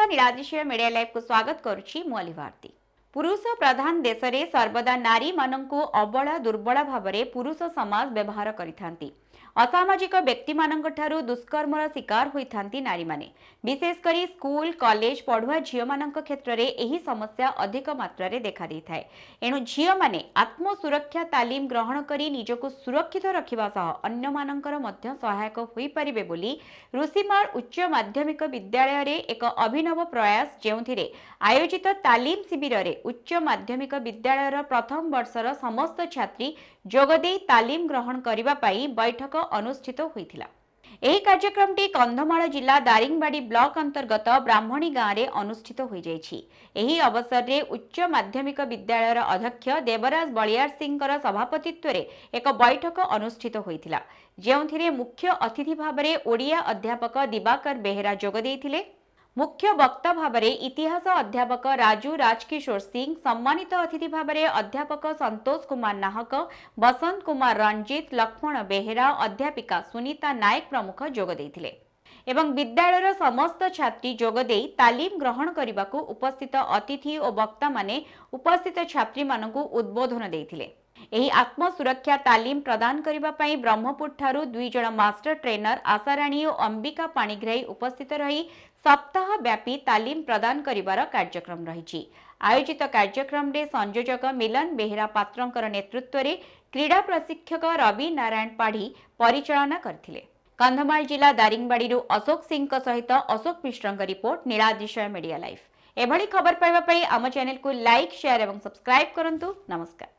नमस्कार नीलादिशय media live को स्वागत करुछि मु अली भारती। पुरुष प्रधान देश में सर्वदा नारी मानंकु अबला दुर्बला भावरे पुरुष समाज व्यवहार करिथांती। असामाजिक व्यक्ति मानंक ठारू दुष्कर्मर शिकार होइथांती नारी माने। विशेषकर स्कूल कॉलेज पढ़ुआ झियो मानंक क्षेत्र में यही समस्या अधिक मात्रा रे देखा दै थाए। एणु झियो माने आत्म सुरक्षा तालीम ग्रहण करी निजको सुरक्षित रखिबा सह अन्य मानंकर मध्य सहायक होई परिबे बोली ऋषिमाल उच्च माध्यमिक विद्यालय रे एक अभिनव प्रयास जेउथिरे आयोजित तालीम शिविर रे उच्च माध्यमिक विद्यालयर प्रथम वर्षर समस्त छात्री जोगदे तालीम ग्रहण करिबा पाई बैठक अनुष्ठित होइथिला। एही कार्यक्रमटी कंधमाल जिला दारिंगबाड़ी ब्लॉक अंतर्गत ब्राह्मणी गाँव में अनुष्ठित हो जाइछि। एही अवसर रे उच्च माध्यमिक विद्यालयर अध्यक्ष देवराज बलियार सिंह सभापतित्व रे एक बैठक अनुष्ठित होइथिला, जेउथिरे मुख्य अतिथि भाबरे ओडिया अध्यापक दिवाकर बेहेरा जोग देइथिले। मुख्य वक्ता भावरे इतिहास अध्यापक राजू राजकिशोर सिंह, सम्मानित अतिथि भावरे अध्यापक संतोष कुमार नाहक, बसंत कुमार रंजित, लक्ष्मण बेहेरा, अध्यापिका सुनीता नायक प्रमुख जोग देइथिले एवं विद्यालयर समस्त छात्री जोगदे तालीम ग्रहण करने उपस्थित अतिथि और वक्ता माने उपस्थित छात्री मानकु उद्बोधन देइथिले। एही आत्म सुरक्षा तालीम प्रदान करबा पई ब्रह्मपुर ठारू 2 जण मास्टर ट्रेनर आशाराणी और अंबिका पाणिग्राही उपस्थित रही सप्ताह व्यापी तालीम प्रदान करिवार कार्यक्रम रही। आयोजित कार्यक्रम रे संयोजक मिलन बेहेरा पात्रंकर नेतृत्व रे क्रीड़ा प्रशिक्षक रवि नारायण पाढ़ी परिचालना करथिले। कंधमाल जिला दारिंगबाड़ी अशोक सिंह सहित Ashok Mishra report नीलादिशय media live. एभली खबर पाइबा पई आम चैनल को लाइक शेयर और सब्सक्राइब करंतु। नमस्कार।